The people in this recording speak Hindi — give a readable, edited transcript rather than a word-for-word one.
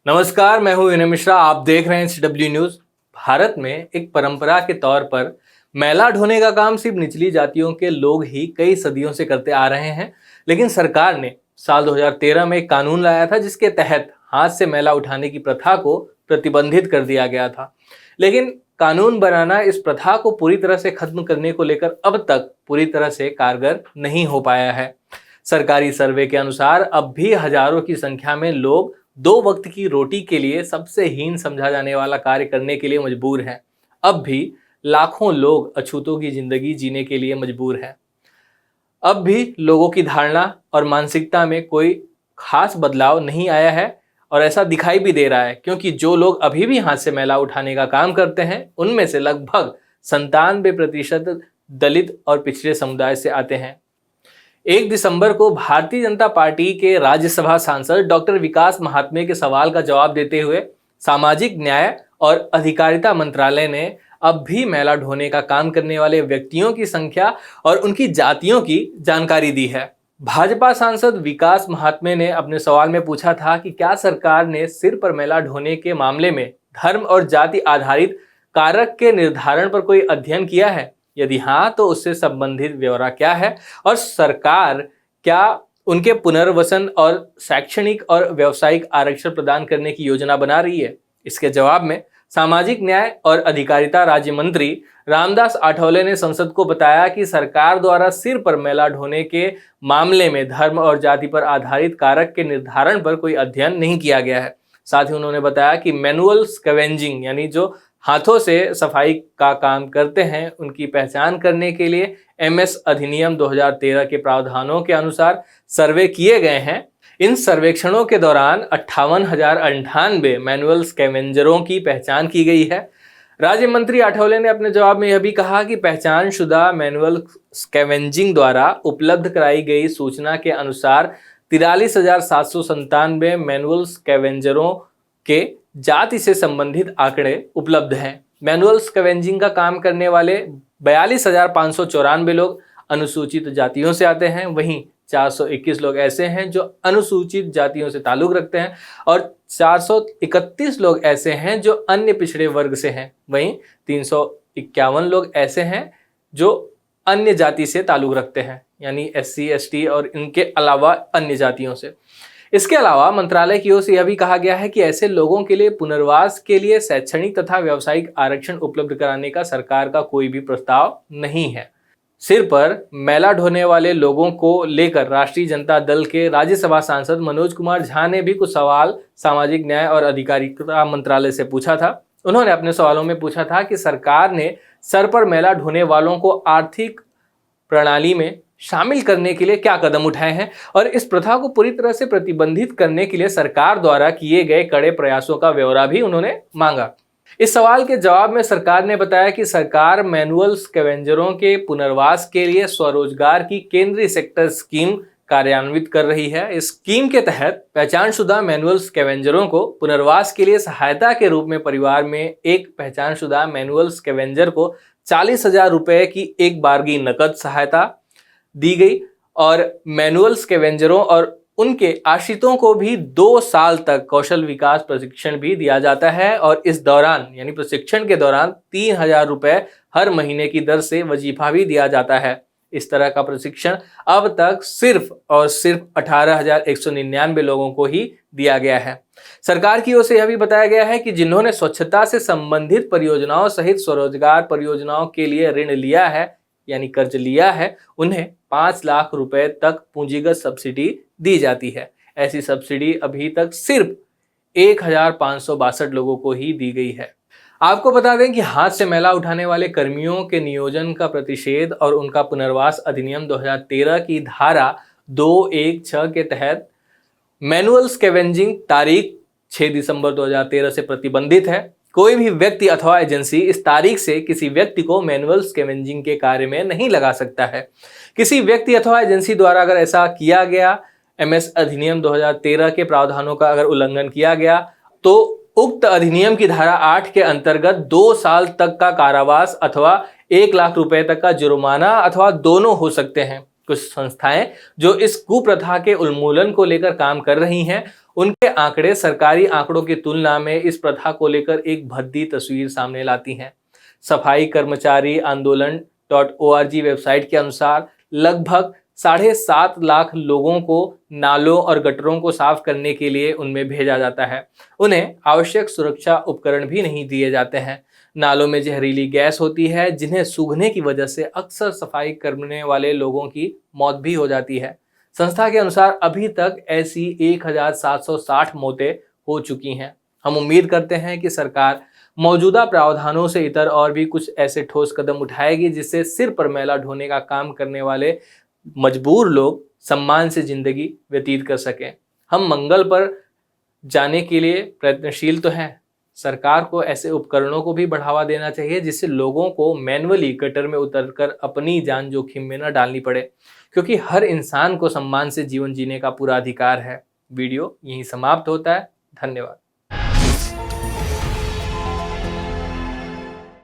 नमस्कार, मैं हूं विनय मिश्रा। आप देख रहे हैं CW न्यूज। भारत में एक परंपरा के तौर पर मैला ढोने का काम सिर्फ निचली जातियों के लोग ही कई सदियों से करते आ रहे हैं। लेकिन सरकार ने साल 2013 में एक कानून लाया था जिसके तहत हाथ से मैला उठाने की प्रथा को प्रतिबंधित कर दिया गया था। लेकिन कानून बनाना इस प्रथा को पूरी तरह से खत्म करने को लेकर अब तक पूरी तरह से कारगर नहीं हो पाया है। सरकारी सर्वे के अनुसार अब भी हजारों की संख्या में लोग 2 वक्त की रोटी के लिए सबसे हीन समझा जाने वाला कार्य करने के लिए मजबूर हैं। अब भी लाखों लोग अछूतों की जिंदगी जीने के लिए मजबूर हैं। अब भी लोगों की धारणा और मानसिकता में कोई खास बदलाव नहीं आया है और ऐसा दिखाई भी दे रहा है, क्योंकि जो लोग अभी भी हाथ से मैला उठाने का काम करते हैं उनमें से लगभग 97% दलित और पिछड़े समुदाय से आते हैं। 1 दिसंबर को भारतीय जनता पार्टी के राज्यसभा सांसद डॉक्टर विकास महात्मे के सवाल का जवाब देते हुए सामाजिक न्याय और अधिकारिता मंत्रालय ने अब भी मैला ढोने का काम करने वाले व्यक्तियों की संख्या और उनकी जातियों की जानकारी दी है। भाजपा सांसद विकास महात्मे ने अपने सवाल में पूछा था कि क्या सरकार ने सिर पर मैला ढोने के मामले में धर्म और जाति आधारित कारक के निर्धारण पर कोई अध्ययन किया है। यदि हाँ, तो उससे संबंधित ब्यौरा क्या है और सरकार क्या उनके पुनर्वसन और शैक्षणिक और व्यावसायिक आरक्षण प्रदान करने की योजना बना रही है। इसके जवाब में सामाजिक न्याय और अधिकारिता राज्य मंत्री रामदास आठवले ने संसद को बताया कि सरकार द्वारा सिर पर मैला ढोने के मामले में धर्म और जाति पर आधारित कारक के निर्धारण पर कोई अध्ययन नहीं किया गया है। साथ ही उन्होंने बताया कि मैनुअल स्कैवेंजिंग यानी जो हाथों से सफाई का काम करते हैं उनकी पहचान करने के लिए MS अधिनियम 2013 के प्रावधानों के अनुसार सर्वे किए गए हैं। इन सर्वेक्षणों के दौरान 58,098 मैनुअल स्कैवेंजरों की पहचान की गई है। राज्य मंत्री आठवले ने अपने जवाब में यह भी कहा कि पहचानशुदा मैनुअल स्कैवेंजिंग द्वारा उपलब्ध कराई गई सूचना के अनुसार 43,797 मैनुअल स्कैवेंजरों के जाति से संबंधित आंकड़े उपलब्ध हैं। मैनुअल स्कैवेंजिंग का काम करने वाले 42,594 लोग अनुसूचित जातियों से आते हैं। वहीं 421 लोग ऐसे हैं जो अनुसूचित जातियों से ताल्लुक रखते हैं और 431 लोग ऐसे हैं जो अन्य पिछड़े वर्ग से हैं। वहीं 351 लोग ऐसे हैं जो अन्य जाति से ताल्लुक रखते हैं, यानी SC ST और इनके अलावा अन्य जातियों से। इसके अलावा मंत्रालय की ओर से यह भी कहा गया है कि ऐसे लोगों के लिए पुनर्वास के लिए शैक्षणिक तथा व्यावसायिक आरक्षण उपलब्ध कराने का सरकार का कोई भी प्रस्ताव नहीं है। सिर पर मैला ढोने वाले लोगों को लेकर राष्ट्रीय जनता दल के राज्यसभा सांसद मनोज कुमार झा ने भी कुछ सवाल सामाजिक न्याय और अधिकारिता मंत्रालय से पूछा था। उन्होंने अपने सवालों में पूछा था कि सरकार ने सर पर मैला ढोने वालों को आर्थिक प्रणाली में शामिल करने के लिए क्या कदम उठाए हैं और इस प्रथा को पूरी तरह से प्रतिबंधित करने के लिए सरकार द्वारा किए गए कड़े प्रयासों का ब्यौरा भी उन्होंने मांगा। इस सवाल के जवाब में सरकार ने बताया कि सरकार मैनुअल स्कैवेंजरों के पुनर्वास के लिए स्वरोजगार की केंद्रीय सेक्टर स्कीम कार्यान्वित कर रही है। इस स्कीम के तहत पहचानशुदा मैनुअल स्कैवेंजरों को पुनर्वास के लिए सहायता के रूप में परिवार में एक पहचानशुदा मैनुअल स्कैवेंजर को 40,000 रुपए की एक बारगी नकद सहायता दी गई और मैनुअल स्कैवेंजरों और उनके आश्रितों को भी 2 साल तक कौशल विकास प्रशिक्षण भी दिया जाता है और इस दौरान यानी प्रशिक्षण के दौरान 3,000 रुपए हर महीने की दर से वजीफा भी दिया जाता है। इस तरह का प्रशिक्षण अब तक सिर्फ 18,199 लोगों को ही दिया गया है। सरकार की ओर से यह भी बताया गया है कि जिन्होंने स्वच्छता से संबंधित परियोजनाओं सहित स्वरोजगार परियोजनाओं के लिए ऋण लिया है यानी कर्ज लिया है, उन्हें 5 लाख रुपए तक पूंजीगत सब्सिडी दी जाती है। ऐसी सब्सिडी अभी तक सिर्फ 1,562 लोगों को ही दी गई है। आपको बता दें कि हाथ से मैला उठाने वाले कर्मियों के नियोजन का प्रतिषेध और उनका पुनर्वास अधिनियम 2013 की धारा 216 के तहत मैनुअल स्कैवेंजिंग तारीख 6 दिसंबर 2013 से प्रतिबंधित है। कोई भी व्यक्ति अथवा एजेंसी इस तारीख से किसी व्यक्ति को मैनुअल स्कैवेंजिंग के कार्य में नहीं लगा सकता है। किसी व्यक्ति अथवा एजेंसी द्वारा अगर ऐसा किया गया, MS अधिनियम 2013 के प्रावधानों का अगर उल्लंघन किया गया, तो उक्त अधिनियम की धारा 8 के अंतर्गत 2 साल तक का कारावास अथवा 1 लाख रुपए तक का जुर्माना अथवा दोनों हो सकते हैं। कुछ संस्थाएं जो इस कुप्रथा के उन्मूलन को लेकर काम कर रही हैं, उनके आंकड़े सरकारी आंकड़ों की तुलना में इस प्रथा को लेकर एक भद्दी तस्वीर सामने लाती हैं। सफाई कर्मचारी आंदोलन .org वेबसाइट के अनुसार लगभग 7.5 लाख लोगों को नालों और गटरों को साफ करने के लिए उनमें भेजा जाता है। उन्हें आवश्यक सुरक्षा उपकरण भी नहीं दिए जाते हैं। नालों में जहरीली गैस होती है जिन्हें सूंघने की वजह से अक्सर सफाई करने वाले लोगों की मौत भी हो जाती है। संस्था के अनुसार अभी तक ऐसी 1760 मौतें हो चुकी हैं। हम उम्मीद करते हैं कि सरकार मौजूदा प्रावधानों से इतर और भी कुछ ऐसे ठोस कदम उठाएगी जिससे सिर पर मैला ढोने का काम करने वाले मजबूर लोग सम्मान से जिंदगी व्यतीत कर सकें। हम मंगल पर जाने के लिए प्रयत्नशील तो हैं। सरकार को ऐसे उपकरणों को भी बढ़ावा देना चाहिए जिससे लोगों को मैन्युअली गटर में उतरकर अपनी जान जोखिम में न डालनी पड़े, क्योंकि हर इंसान को सम्मान से जीवन जीने का पूरा अधिकार है। वीडियो यहीं समाप्त होता है। धन्यवाद।